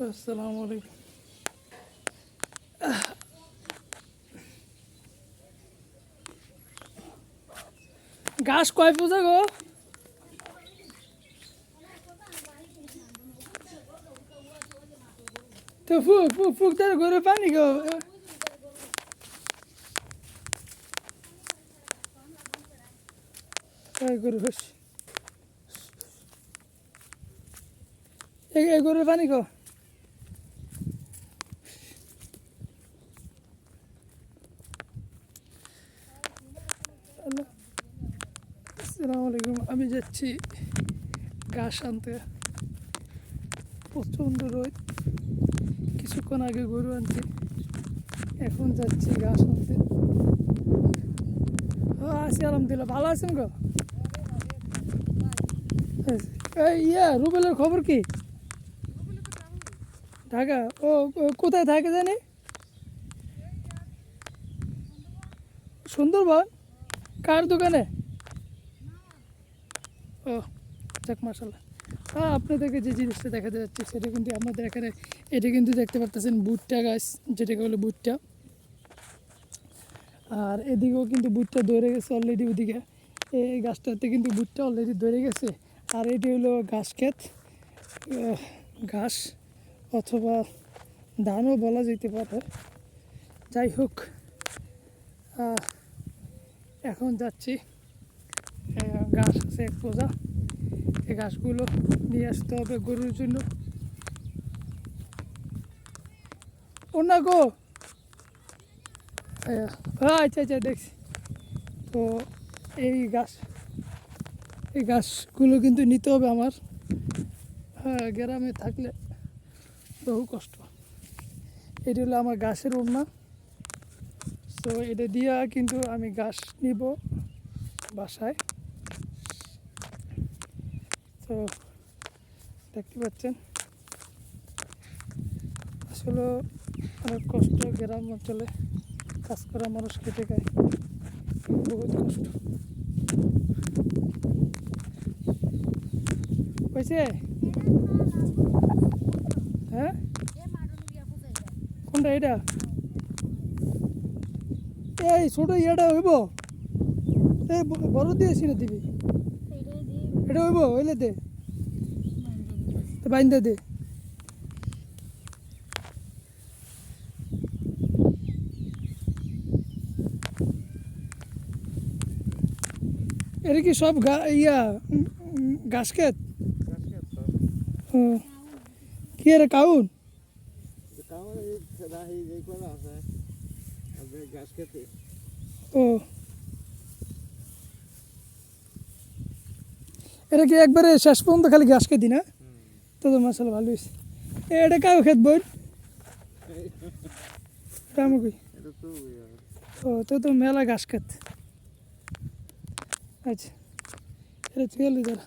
আসসালামু আলাইকুম। ঘাস কয় পূজা গো? তো ফুক ফুক ফুক তার ঘরে পানি গো। গরু ঘাস এই গরুর পানি গো। আসসালামু আলাইকুম। আমি যাচ্ছি ঘাস আনতে। প্রচণ্ড রোদ। কিছুক্ষণ আগে গরু আনছি, এখন যাচ্ছি ঘাস আনতে। আছি আলহামদুলিল্লাহ, ভালো আছেন গো? রুবেলের খবর কি? ঢাকা? ও কোথায় থাকে জানি? সুন্দরবন? কার দোকানে? ও যাক, মাশাল্লাহ। আপনাদেরকে যে জিনিসটা দেখাতে যাচ্ছে সেটা কিন্তু আমাদের এখানে, এটা কিন্তু দেখতে পাচ্ছেন ভুট্টা গাছ, যেটাকে বলে ভুট্টা। আর এদিকেও কিন্তু ভুট্টা ধরে গেছে অলরেডি। ওদিকে এই গাছটাতে কিন্তু ভুট্টা অলরেডি ধরে গেছে। আর এটি হলো ঘাস ক্ষেত, ঘাস অথবা ধানও বলা যেতে পারে। যাই হোক, এখন যাচ্ছি। ঘাস আছে এক পোজা, এই ঘাসগুলো নিয়ে আসতে হবে গরুর জন্য। ও না গো, আচ্ছা আচ্ছা, দেখছি তো। এই ঘাসগুলো কিন্তু নিতে হবে আমার। গ্রামে থাকলে বহু কষ্ট। এটি হলো আমার ঘাসের ওড়না। তো এটা দিয়া কিন্তু আমি ঘাস নিব বাসায়। তো দেখতে পাচ্ছেন আসলে অনেক কষ্ট। গ্রাম অঞ্চলে কাজ করা মানুষ খেটে খায়, বহুত কষ্ট হয়েছে। হ্যাঁ, কোনটা এটা? এই ছোট ইয়েটা হইব? এই বড় দিয়েছি না দিবি? এটা হইব, হইলে দে, বাইন্দা দে। এটা কি সব ঘাস ক্ষেত? কি এর কাউন? ও, এটা কি একবারে শেষ পর্যন্ত খালি ঘাস খেতি না? তো তো মাসাল ভালো হয়েছে। এটা কাউ খেত বই? ও, তো তো মেলা ঘাস খেত। আচ্ছা, এটা চলে যারা